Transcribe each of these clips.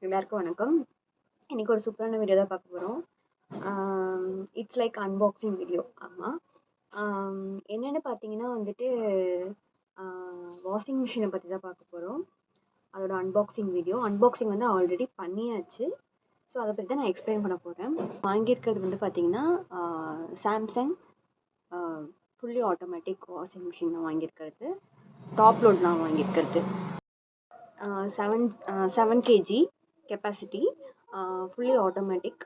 எல்லாருக்கும் வணக்கம். இன்னைக்கு ஒரு சூப்பரான வீடியோ தான் பார்க்க போகிறோம். It's like unboxing video. ஆமாம், என்னென்னு பார்த்தீங்கன்னா வந்துட்டு வாஷிங் மிஷினை பற்றி தான் பார்க்க போகிறோம். அதோட அன்பாக்சிங் வீடியோ. அன்பாக்சிங் வந்து ஆல்ரெடி பண்ணியாச்சு. ஸோ அதை பற்றி தான் நான் எக்ஸ்பிளைன் பண்ண போகிறேன். வாங்கியிருக்கிறது வந்து பார்த்தீங்கன்னா Samsung fully automatic washing machine தான் வாங்கியிருக்கிறது. டாப் லோட் நான் வாங்கியிருக்கிறது 7 kg capacity, fully automatic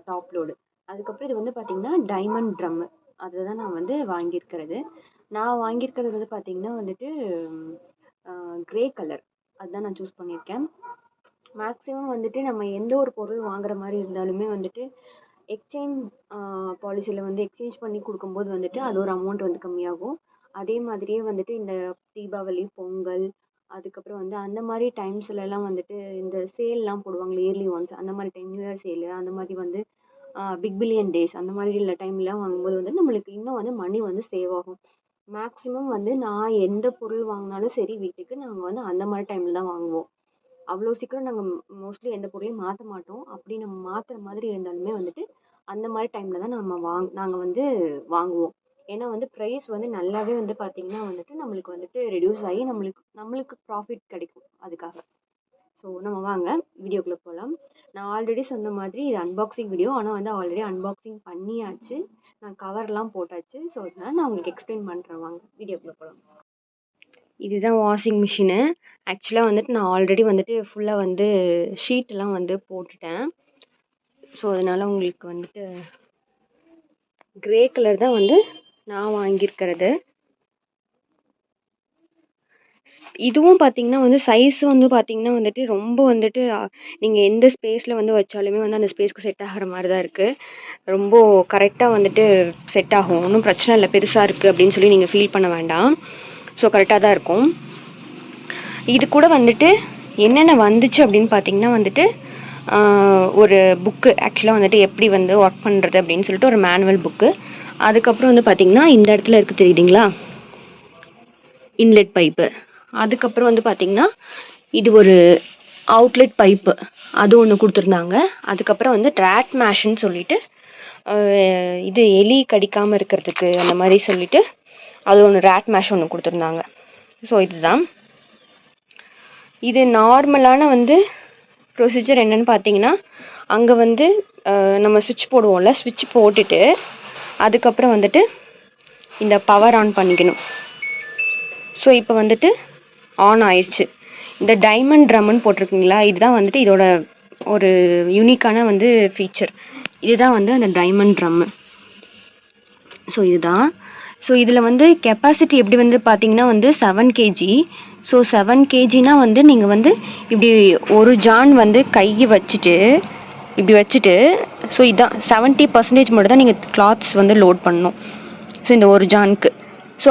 top load. அதுக்கப்புறம் இது வந்து பார்த்திங்கன்னா டைமண்ட் ட்ரம், அதுதான் நான் வந்து வாங்கியிருக்கிறது. நான் வாங்கியிருக்கிறது வந்து பார்த்திங்கன்னா வந்துட்டு க்ரே கலர், அதுதான் நான் சூஸ் பண்ணியிருக்கேன். மேக்ஸிமம் வந்துட்டு நம்ம எந்த ஒரு பொருள் வாங்குற மாதிரி இருந்தாலுமே வந்துட்டு எக்ஸ்சேஞ்ச் பாலிசியில் வந்து எக்ஸ்சேஞ்ச் பண்ணி கொடுக்கும்போது வந்துட்டு அது ஒரு அமௌண்ட் வந்து கம்மியாகும். அதே மாதிரியே வந்துட்டு இந்த தீபாவளி, பொங்கல், அதுக்கப்புறம் வந்து அந்த மாதிரி டைம்ஸ்லலாம் வந்துட்டு இந்த சேல்லாம் போடுவாங்க இயர்லி ஒன்ஸ், அந்த மாதிரி டைம், நியூ இயர் சேலு, அந்த மாதிரி வந்து பிக் பில்லியன் டேஸ், அந்த மாதிரி உள்ள டைம்லாம் வாங்கும்போது வந்து நம்மளுக்கு இன்னும் வந்து மணி வந்து சேவ் ஆகும். மேக்ஸிமம் வந்து நான் எந்த பொருள் வாங்கினாலும் சரி வீட்டுக்கு, நாங்கள் வந்து அந்த மாதிரி டைமில் தான் வாங்குவோம். அவ்வளோ சீக்கிரம் நாங்கள் மோஸ்ட்லி எந்த பொருளையும் மாற்ற மாட்டோம். அப்படி நம்ம மாற்றுற மாதிரி இருந்தாலுமே வந்துட்டு அந்த மாதிரி டைமில் தான் நாங்கள் வந்து வாங்குவோம். ஏன்னா வந்து ப்ரைஸ் வந்து நல்லாவே வந்து பார்த்திங்கன்னா வந்துட்டு நம்மளுக்கு வந்துட்டு ரெடியூஸ் ஆகி நம்மளுக்கு ப்ராஃபிட் கிடைக்கும் அதுக்காக. ஸோ நம்ம வாங்க வீடியோக்குள்ளே போகலாம். நான் ஆல்ரெடி சொன்ன மாதிரி இது அன்பாக்சிங் வீடியோ, ஆனால் வந்து ஆல்ரெடி அன்பாக்சிங் பண்ணியாச்சு, நான் கவர்லாம் போட்டாச்சு. ஸோ அதனால் நான் உங்களுக்கு எக்ஸ்பிளைன் பண்ணுறேன். வாங்க வீடியோக்குள்ளே போகலாம். இதுதான் வாஷிங் மிஷினு. ஆக்சுவலாக வந்துட்டு நான் ஆல்ரெடி வந்துட்டு ஃபுல்லாக வந்து ஷீட்டெல்லாம் வந்து போட்டுட்டேன். ஸோ அதனால் உங்களுக்கு வந்துட்டு க்ரே கலர் தான் வந்து நான் வாங்கியிருக்கிறது. இதுவும் பார்த்தீங்கன்னா வந்து சைஸ் வந்து பார்த்தீங்கன்னா வந்துட்டு ரொம்ப வந்துட்டு நீங்கள் எந்த ஸ்பேஸில் வந்து வச்சாலுமே வந்து அந்த ஸ்பேஸ்க்கு செட் ஆகிற மாதிரி தான் இருக்குது. ரொம்ப கரெக்டாக வந்துட்டு செட் ஆகும். ஒன்றும் பிரச்சனை இல்லை, பெருசாக இருக்குது அப்படின்னு சொல்லி நீங்கள் ஃபீல் பண்ண வேண்டாம். ஸோ கரெக்டாக தான் இருக்கும். இது கூட வந்துட்டு என்னென்ன வந்துச்சு அப்படின்னு பார்த்தீங்கன்னா வந்துட்டு ஒரு புக்கு, ஆக்சுவலாக வந்துட்டு எப்படி வந்து ஒர்க் பண்ணுறது அப்படின்னு சொல்லிட்டு ஒரு மேனுவல் புக்கு. அதுக்கப்புறம் வந்து பார்த்திங்கன்னா இந்த இடத்துல இருக்குது தெரியுதுங்களா, இன்லெட் பைப்பு. அதுக்கப்புறம் வந்து பார்த்திங்கன்னா இது ஒரு அவுட்லெட் பைப்பு, அது ஒன்று கொடுத்துருந்தாங்க. அதுக்கப்புறம் வந்து ட்ராட் மேஷ்ன்னு சொல்லிட்டு இது எலி கடிக்காமல் இருக்கிறதுக்கு அந்த மாதிரி சொல்லிட்டு அது ஒன்று ரேட் மேஷ் ஒன்று கொடுத்துருந்தாங்க. ஸோ இதுதான் இது நார்மலான வந்து ப்ரொசீஜர். என்னென்னு பார்த்தீங்கன்னா அங்கே வந்து நம்ம சுவிட்ச் போடுவோம்ல, சுவிட்ச் போட்டுட்டு அதுக்கப்புறம் வந்துட்டு இந்த பவர் ஆன் பண்ணிக்கணும். ஸோ இப்போ வந்துட்டு ஆன் ஆயிடுச்சு. இந்த டைமண்ட் ட்ரம்னு போட்டிருக்குங்களா, இதுதான் வந்துட்டு இதோட ஒரு யூனிக்கான வந்து ஃபீச்சர். இதுதான் வந்து அந்த டைமண்ட் ட்ரம்மு. ஸோ இதுதான். ஸோ இதில் வந்து கெப்பாசிட்டி எப்படி வந்து பார்த்தீங்கன்னா வந்து 7 kg. ஸோ 7 kgனா வந்து நீங்கள் வந்து இப்படி ஒரு ஜான் வந்து கையை வச்சுட்டு இப்படி வச்சுட்டு, ஸோ இதுதான் 70% மட்டும் தான் நீங்கள் கிளாத்ஸ் வந்து லோட் பண்ணணும். ஸோ இந்த ஒரு ஜானுக்கு. ஸோ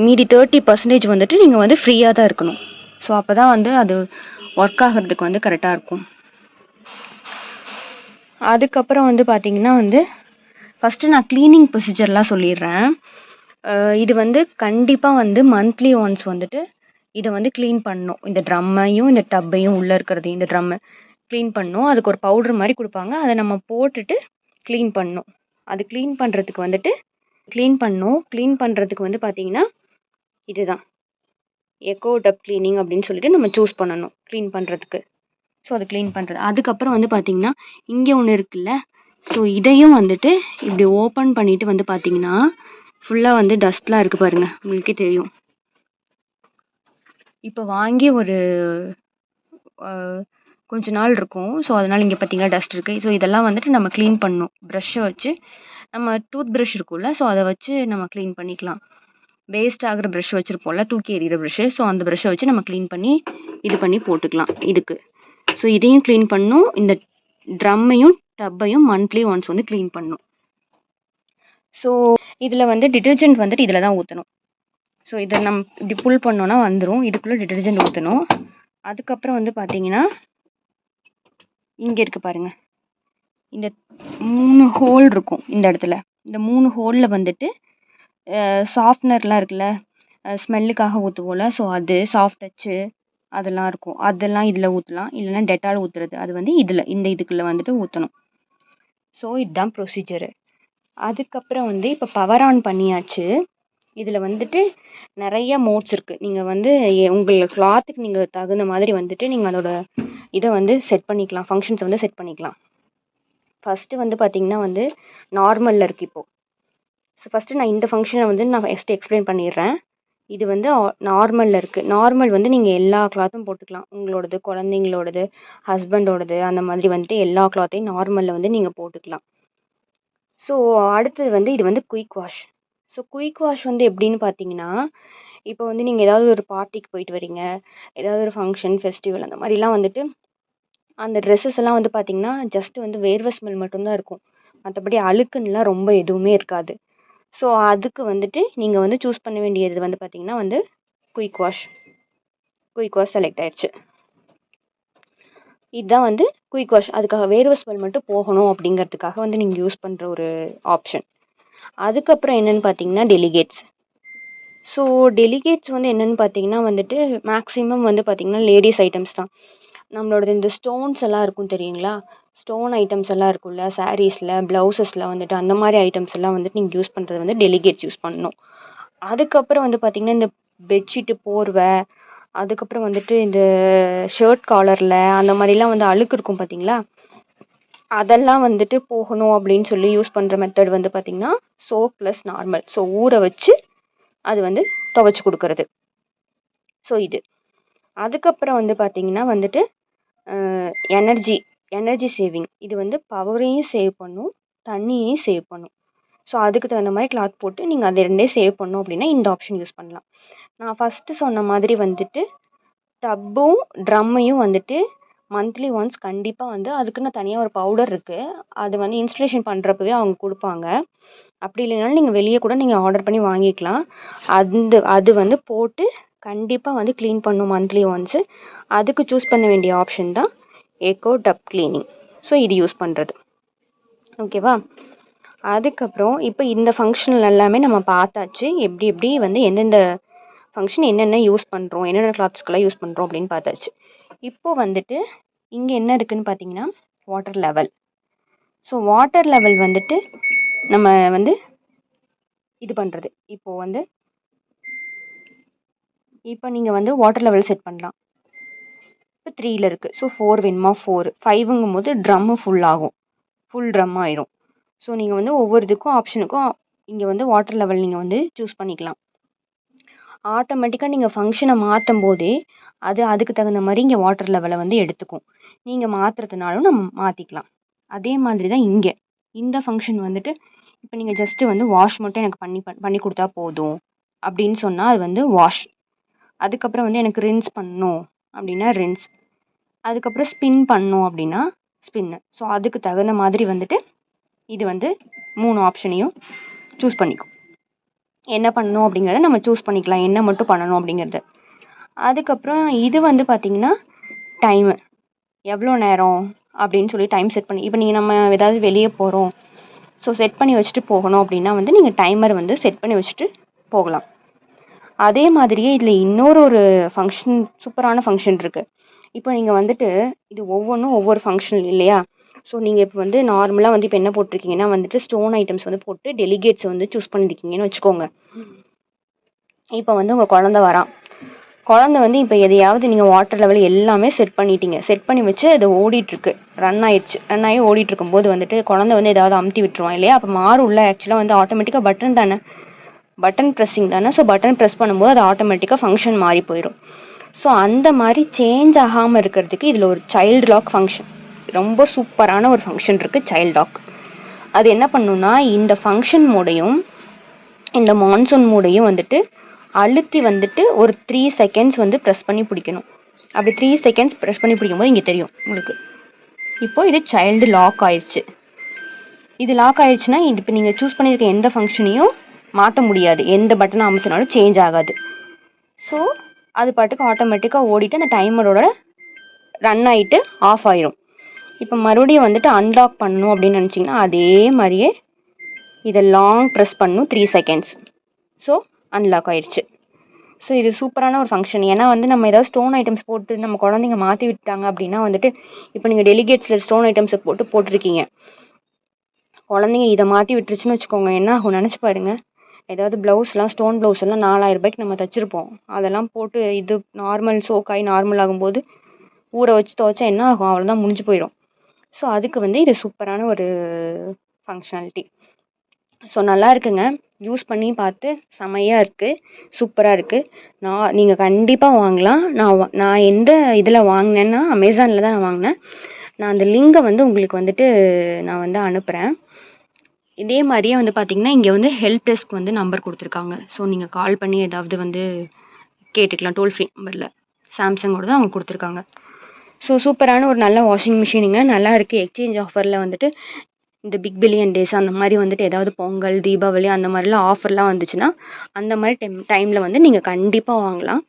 மீதி 30% வந்துட்டு நீங்கள் வந்து ஃப்ரீயாக தான் இருக்கணும். ஸோ அப்போ தான் வந்து அது ஒர்க் ஆகிறதுக்கு வந்து கரெக்டாக இருக்கும். அதுக்கப்புறம் வந்து பார்த்திங்கன்னா வந்து ஃபஸ்ட்டு நான் க்ளீனிங் ப்ரொசீஜர்லாம் சொல்லிடுறேன். இது வந்து கண்டிப்பாக வந்து மந்த்லி ஒன்ஸ் வந்துட்டு இதை வந்து க்ளீன் பண்ணணும். இந்த ட்ரம்மையும் இந்த டப்பையும் உள்ளே இருக்கிறது இந்த ட்ரம்மை க்ளீன் பண்ணணும். அதுக்கு ஒரு பவுட்ரு மாதிரி கொடுப்பாங்க, அதை நம்ம போட்டுட்டு க்ளீன் பண்ணணும். அது க்ளீன் பண்ணுறதுக்கு வந்துட்டு க்ளீன் பண்ணுறதுக்கு வந்து பார்த்திங்கன்னா இதுதான் ecotubcleaning அப்படின்னு சொல்லிட்டு நம்ம சூஸ் பண்ணணும் க்ளீன் பண்ணுறதுக்கு. ஸோ அது க்ளீன் பண்ணுறது. அதுக்கப்புறம் வந்து பார்த்திங்கன்னா இங்கே ஒன்று இருக்குல்ல, ஸோ இதையும் வந்துட்டு இப்படி ஓப்பன் பண்ணிவிட்டு வந்து பார்த்திங்கன்னா ஃபுல்லாக வந்து டஸ்ட்லாம் இருக்குது பாருங்கள், உங்களுக்கே தெரியும். இப்போ வாங்கி ஒரு கொஞ்ச நாள் இருக்கும். ஸோ அதனால் இங்கே பார்த்திங்கன்னா டஸ்ட் இருக்குது. ஸோ இதெல்லாம் வந்துட்டு நம்ம க்ளீன் பண்ணணும். ப்ரஷ்ஷை வச்சு, நம்ம டூத் ப்ரஷ் இருக்கும்ல, ஸோ அதை வச்சு நம்ம க்ளீன் பண்ணிக்கலாம். வேஸ்ட் ஆகிற ப்ரஷ் வச்சுருப்போம்ல, தூக்கி எறிகிற ப்ரஷ்ஷு, ஸோ அந்த ப்ரஷ்ஷை வச்சு நம்ம க்ளீன் பண்ணி இது பண்ணி போட்டுக்கலாம் இதுக்கு. ஸோ இதையும் க்ளீன் பண்ணணும். இந்த ட்ரம்மையும் டப்பையும் மந்த்லி ஒன்ஸ் வந்து க்ளீன் பண்ணணும். ஸோ இதில் வந்து டிட்டர்ஜென்ட் வந்துட்டு இதில் தான் ஊற்றணும். ஸோ இதை நம்ம இப்படி புல் பண்ணோன்னா வந்துடும். இதுக்குள்ளே டிட்டர்ஜென்ட் ஊற்றணும். அதுக்கப்புறம் வந்து பார்த்திங்கன்னா இங்கே இருக்குது பாருங்கள், இந்த 3 ஹோல் இருக்கும் இந்த இடத்துல. இந்த 3 ஹோலில் வந்துட்டு சாஃப்ட்னர்லாம் இருக்குல்ல, ஸ்மெல்லுக்காக ஊற்றுவோம்ல, ஸோ அது சாஃப்ட் டச்சு, அதெல்லாம் இருக்கும். அதெல்லாம் இதில் ஊற்றலாம். இல்லைன்னா டெட்டால் ஊற்றுறது அது வந்து இதுக்குள்ளே வந்துட்டு ஊற்றணும். ஸோ இதுதான் ப்ரொசீஜரு. அதுக்கப்புறம் வந்து இப்போ பவர் ஆன் பண்ணியாச்சு. இதில் வந்துட்டு நிறைய மோட்ஸ் இருக்குது. நீங்கள் வந்து உங்கள் கிளாத்துக்கு நீங்கள் தகுந்த மாதிரி வந்துட்டு நீங்கள் அதோட இதை வந்து செட் பண்ணிக்கலாம். ஃபங்க்ஷன்ஸை வந்து செட் பண்ணிக்கலாம். ஃபஸ்ட்டு வந்து பார்த்திங்கன்னா வந்து நார்மலில் இருக்குது இப்போது. ஸோ ஃபஸ்ட்டு நான் இந்த ஃபங்க்ஷனை வந்து நான் எக்ஸ்பிளைன் பண்ணிடுறேன். இது வந்து நார்மலில் இருக்குது. நார்மல் வந்து நீங்கள் எல்லா கிளாத்தும் போட்டுக்கலாம். உங்களோடது, குழந்தைங்களோடது, ஹஸ்பண்டோடது, அந்த மாதிரி வந்துட்டு எல்லா கிளாத்தையும் நார்மலில் வந்து நீங்கள் போட்டுக்கலாம். ஸோ அடுத்தது வந்து இது வந்து quick wash. So quick wash வந்து எப்படின்னு பார்த்தீங்கன்னா, இப்போ வந்து நீங்கள் ஏதாவது ஒரு பார்ட்டிக்கு போயிட்டு வரீங்க, ஏதாவது ஒரு ஃபங்க்ஷன், ஃபெஸ்டிவல் அந்த மாதிரிலாம் வந்துட்டு அந்த ட்ரெஸ்ஸஸ் எல்லாம் வந்து பார்த்தீங்கன்னா ஜஸ்ட் வந்து வேர்வை ஸ்மெல் மட்டும்தான் இருக்கும். மற்றபடி அழுக்குன்னுலாம் ரொம்ப எதுவுமே இருக்காது. ஸோ அதுக்கு வந்துட்டு நீங்கள் வந்து சூஸ் பண்ண வேண்டியது வந்து பார்த்தீங்கன்னா வந்து குயிக் வாஷ் செலக்ட் ஆயிடுச்சு. இதுதான் வந்து குயிக் வாஷ். அதுக்காக வேர்வை ஸ்மெல் மட்டும் போகணும் அப்படிங்கிறதுக்காக வந்து நீங்கள் யூஸ் பண்ணுற ஒரு ஆப்ஷன். அதுக்கப்புறம் என்னென்னு பார்த்தீங்கன்னா டெலிகேட்ஸ். ஸோ டெலிகேட்ஸ் வந்து என்னென்னு பார்த்தீங்கன்னா வந்துட்டு மேக்ஸிமம் வந்து பார்த்தீங்கன்னா லேடிஸ் ஐட்டம்ஸ் தான். நம்மளோடது இந்த ஸ்டோன்ஸ் எல்லாம் இருக்கும் தெரியுங்களா? ஸ்டோன் ஐட்டம்ஸ் எல்லாம் இருக்கும்ல, சாரீஸில், ப்ளவுசஸில் வந்துட்டு அந்த மாதிரி ஐட்டம்ஸ் எல்லாம் வந்துட்டு நீங்கள் யூஸ் பண்ணுறது வந்து டெலிகேட்ஸ் யூஸ் பண்ணணும். அதுக்கப்புறம் வந்து பார்த்திங்கன்னா இந்த பெட்ஷீட்டு, போர்வை, அதுக்கப்புறம் வந்துட்டு இந்த ஷர்ட் காலரில் அந்த மாதிரிலாம் வந்து அழுக்கு இருக்கும் பார்த்தீங்களா? அதெல்லாம் வந்துட்டு போகணும் அப்படின்னு சொல்லி யூஸ் பண்ணுற மெத்தட் வந்து பார்த்திங்கன்னா சோப் ப்ளஸ் நார்மல். ஸோ ஊற வச்சு அது வந்து துவைச்சி கொடுக்கறது. ஸோ இது. அதுக்கப்புறம் வந்து பார்த்திங்கன்னா வந்துட்டு எனர்ஜி சேவிங். இது வந்து பவரையும் சேவ் பண்ணும், தண்ணியையும் சேவ் பண்ணும். ஸோ அதுக்கு தகுந்த மாதிரி கிளாத் போட்டு நீங்கள் அதை ரெண்டே சேவ் பண்ணணும் அப்படின்னா இந்த ஆப்ஷன் யூஸ் பண்ணலாம். நான் ஃபஸ்ட்டு சொன்ன மாதிரி வந்துட்டு டப்பும் ட்ரம்மையும் வந்துட்டு மந்த்லி ஒன்ஸ் கண்டிப்பாக வந்து அதுக்குன்னு தனியாக ஒரு பவுடர் இருக்குது. அது வந்து இன்ஸ்டலேஷன் பண்ணுறப்பவே அவங்க கொடுப்பாங்க. அப்படி இல்லைனாலும் நீங்கள் வெளியே கூட நீங்கள் ஆர்டர் பண்ணி வாங்கிக்கலாம். அது வந்து போட்டு கண்டிப்பாக வந்து க்ளீன் பண்ணும் மந்த்லி ஒன்ஸு. அதுக்கு சூஸ் பண்ண வேண்டிய ஆப்ஷன் தான் ecotubcleaning. ஸோ இது யூஸ் பண்ணுறது. ஓகேவா? அதுக்கப்புறம் இப்போ இந்த ஃபங்க்ஷன் எல்லாமே நம்ம பார்த்தாச்சு. எப்படி வந்து எந்தெந்த ஃபங்க்ஷன் என்னென்ன யூஸ் பண்ணுறோம், என்னென்ன கிளாத்ஸ்க்கெல்லாம் யூஸ் பண்ணுறோம் அப்படின்னு பார்த்தாச்சு. இப்போ வந்துட்டு இங்கே என்ன இருக்குதுன்னு பார்த்தீங்கன்னா water level. So water level வந்துட்டு நம்ம வந்து இது பண்ணுறது. இப்போ நீங்கள் வந்து வாட்டர் லெவல் செட் பண்ணலாம். இப்போ 3ல் இருக்குது. ஸோ 4 வேணுமா 4, 5ங்கும் போது ட்ரம்மு ஃபுல் ட்ரம் ஆயிரும். ஸோ நீங்கள் வந்து ஒவ்வொரு இதுக்கும் ஆப்ஷனுக்கும் இங்கே வந்து வாட்டர் லெவல் நீங்கள் வந்து சூஸ் பண்ணிக்கலாம். ஆட்டோமேட்டிக்காக நீங்கள் ஃபங்க்ஷனை மாற்றும் போதே அதுக்கு தகுந்த மாதிரி இங்கே வாட்டர் லெவலை வந்து எடுத்துக்கும். நீங்கள் மாற்றுறதுனாலும் நம்ம மாற்றிக்கலாம். அதே மாதிரி தான் இங்கே இந்த ஃபங்க்ஷன் வந்துட்டு இப்போ நீங்கள் ஜஸ்ட்டு வந்து வாஷ் மட்டும் எனக்கு பண்ணி கொடுத்தா போதும் அப்படின்னு சொன்னால் அது வந்து வாஷ். அதுக்கப்புறம் வந்து எனக்கு ரின்ஸ் பண்ணணும் அப்படின்னா ரின்ஸ். அதுக்கப்புறம் ஸ்பின் பண்ணணும் அப்படின்னா ஸ்பின்னு. ஸோ அதுக்கு தகுந்த மாதிரி வந்துட்டு இது வந்து 3 ஆப்ஷனையும் சூஸ் பண்ணிக்கும். என்ன பண்ணணும் அப்படிங்கிறத நம்ம சூஸ் பண்ணிக்கலாம், என்ன மட்டும் பண்ணணும் அப்படிங்கிறது. அதுக்கப்புறம் இது வந்து பார்த்திங்கன்னா டைமு, எவ்வளோ நேரம் அப்படின்னு சொல்லி டைம் செட் பண்ணி. இப்போ நம்ம ஏதாவது வெளியே போகிறோம், ஸோ செட் பண்ணி வச்சுட்டு போகணும் அப்படின்னா வந்து நீங்கள் டைமர் வந்து செட் பண்ணி வச்சுட்டு போகலாம். அதே மாதிரியே இதில் இன்னொரு ஃபங்க்ஷன், சூப்பரான ஃபங்க்ஷன் இருக்குது. இப்போ நீங்கள் வந்துட்டு இது ஒவ்வொன்றும் ஒவ்வொரு ஃபங்க்ஷன் இல்லையா? ஸோ நீங்கள் இப்போ வந்து நார்மலாக வந்து இப்போ என்ன போட்டிருக்கீங்கன்னா வந்துட்டு ஸ்டோன் ஐட்டம்ஸ் வந்து போட்டு டெலிகேட்ஸ் வந்து சூஸ் பண்ணியிருக்கீங்கன்னு வச்சுக்கோங்க. இப்போ வந்து உங்கள் குழந்தை வந்து இப்போ எதையாவது நீங்கள் வாட்டர் லெவல் எல்லாமே செட் பண்ணிட்டீங்க. செட் பண்ணி வச்சு அது ஓடிட்டுருக்கு, ரன் ஆகி ஓடிட்டுருக்கும்போது வந்துட்டு குழந்தை வந்து ஏதாவது அமுத்தி விட்டுருவான் இல்லையா? அப்போ உள்ள ஆக்சுவலாக வந்து ஆட்டோமேட்டிக்காக பட்டன் ப்ரெஸ்ஸிங் தானே. ஸோ பட்டன் ப்ரெஸ் பண்ணும்போது அது ஆட்டோமேட்டிக்காக ஃபங்க்ஷன் மாறி போயிடும். ஸோ அந்த மாதிரி சேஞ்ச் ஆகாமல் இருக்கிறதுக்கு இதில் ஒரு சைல்டு லாக் ஃபங்க்ஷன், ரொம்ப சூப்பரான ஒரு ஃபங்க்ஷன் இருக்குது, சைல்டு லாக். அது என்ன பண்ணுன்னா இந்த ஃபங்க்ஷன் மோடையும் இந்த மான்சூன் மோடையும் வந்துட்டு அழுத்தி வந்துட்டு ஒரு 3 செகண்ட்ஸ் வந்து ப்ரெஸ் பண்ணி பிடிக்கணும். அப்படி 3 செகண்ட்ஸ் ப்ரெஸ் பண்ணி பிடிக்கும்போது இங்கே தெரியும் உங்களுக்கு. இப்போது இது சைல்டு லாக் ஆயிடுச்சு. இது லாக் ஆயிடுச்சுன்னா இது இப்போ நீங்கள் சூஸ் பண்ணியிருக்க எந்த ஃபங்க்ஷனையும் மாற்ற முடியாது, எந்த பட்டனை அமுத்தினாலும் சேஞ்ச் ஆகாது. ஸோ அது பாட்டுக்கு ஆட்டோமேட்டிக்காக ஓடிட்டு அந்த டைமரோட ரன் ஆகிட்டு ஆஃப் ஆயிரும். இப்போ மறுபடியும் வந்துட்டு அன்லாக் பண்ணணும் அப்படின்னு நினச்சிங்கன்னா அதே மாதிரியே இதை லாங் ப்ரெஸ் பண்ணணும் 3 செகண்ட்ஸ். ஸோ அன்லாக் ஆயிடுச்சு. ஸோ இது சூப்பரான ஒரு ஃபங்க்ஷன். ஏன்னா வந்து நம்ம ஏதாவது ஸ்டோன் ஐட்டம்ஸ் போட்டு நம்ம குழந்தைங்க மாற்றி விட்டாங்க அப்படின்னா வந்துட்டு, இப்போ நீங்கள் டெலிகேட்ஸில் ஸ்டோன் ஐட்டம்ஸை போட்டிருக்கீங்க, குழந்தைங்க இதை மாற்றி விட்டுருச்சுன்னு வச்சுக்கோங்க, என்ன ஆகும் நினச்சி பாருங்க. ஏதாவது ப்ளவுஸ்லாம் ஸ்டோன் ப்ளவுஸ் எல்லாம் 4000 ரூபாய்க்கு நம்ம தைச்சிருப்போம், அதெல்லாம் போட்டு இது நார்மல் சோக்காய் நார்மல் ஆகும்போது ஊற வச்சு துவைச்சா என்ன ஆகும், அவ்வளோதான் முடிஞ்சு போயிடும். ஸோ அதுக்கு வந்து இது சூப்பரான ஒரு ஃபங்க்ஷனாலிட்டி. ஸோ நல்லா இருக்குங்க, யூஸ் பண்ணி பார்த்து செமையாக இருக்குது, சூப்பராக இருக்குது. நீங்கள் கண்டிப்பாக வாங்கலாம். நான் எந்த இதில் வாங்கினேன்னா அமேசானில் தான் நான் வாங்கினேன். நான் அந்த லிங்கை வந்து உங்களுக்கு வந்துட்டு நான் வந்து அனுப்புகிறேன். இதே மாதிரியே வந்து பார்த்தீங்கன்னா இங்கே வந்து ஹெல்ப் டெஸ்க் வந்து நம்பர் கொடுத்துருக்காங்க. ஸோ நீங்கள் கால் பண்ணி ஏதாவது வந்து கேட்டுக்கலாம், டோல் ஃப்ரீ நம்பரில். சாம்சங்கோட தான் அவங்க கொடுத்துருக்காங்க. ஸோ சூப்பரான ஒரு நல்ல வாஷிங் மிஷினுங்க, நல்லா இருக்குது. எக்ஸ்சேஞ்ச் ஆஃபரில் வந்துட்டு இந்த பிக் பில்லியன் டேஸ் அந்த மாதிரி வந்துட்டு ஏதாவது பொங்கல், தீபாவளி அந்த மாதிரிலாம் ஆஃபர்லாம் வந்துச்சுன்னா அந்த மாதிரி டைமில் வந்து நீங்கள் கண்டிப்பாக வாங்கலாம்.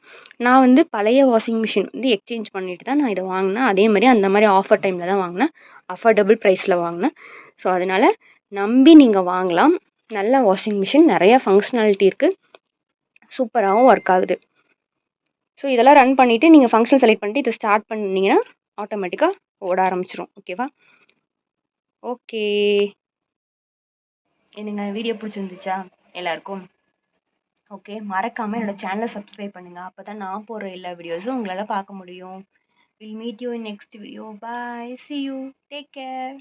நான் வந்து பழைய வாஷிங் மிஷின் வந்து எக்ஸ்சேஞ்ச் பண்ணிட்டு தான் நான் இதை வாங்கினேன். அதே மாதிரி அந்த மாதிரி ஆஃபர் டைமில் தான் வாங்கினேன், அஃபோர்டபுள் ப்ரைஸில் வாங்கினேன். ஸோ அதனால் நம்பி நீங்கள் வாங்கலாம். நல்ல வாஷிங் மிஷின், நிறைய ஃபங்க்ஷனாலிட்டி இருக்குது, சூப்பராகவும் ஒர்க் ஆகுது. ஸோ இதெல்லாம் ரன் பண்ணிவிட்டு நீங்கள் ஃபங்க்ஷன் செலக்ட் பண்ணிட்டு இதை ஸ்டார்ட் பண்ணிங்கன்னா ஆட்டோமேட்டிக்காக ஓட ஆரம்பிச்சிடும். ஓகேவா? ஓகே, என்னங்க வீடியோ பிடிச்சிருந்துச்சா எல்லாருக்கும்? ஓகே, மறக்காமல் என்னோட சேனலை சப்ஸ்கிரைப் பண்ணுங்கள், அப்போ தான் நான் போடுற எல்லா வீடியோஸும் உங்களால் பார்க்க முடியும். Will meet you in next video. Bye, see you, take care.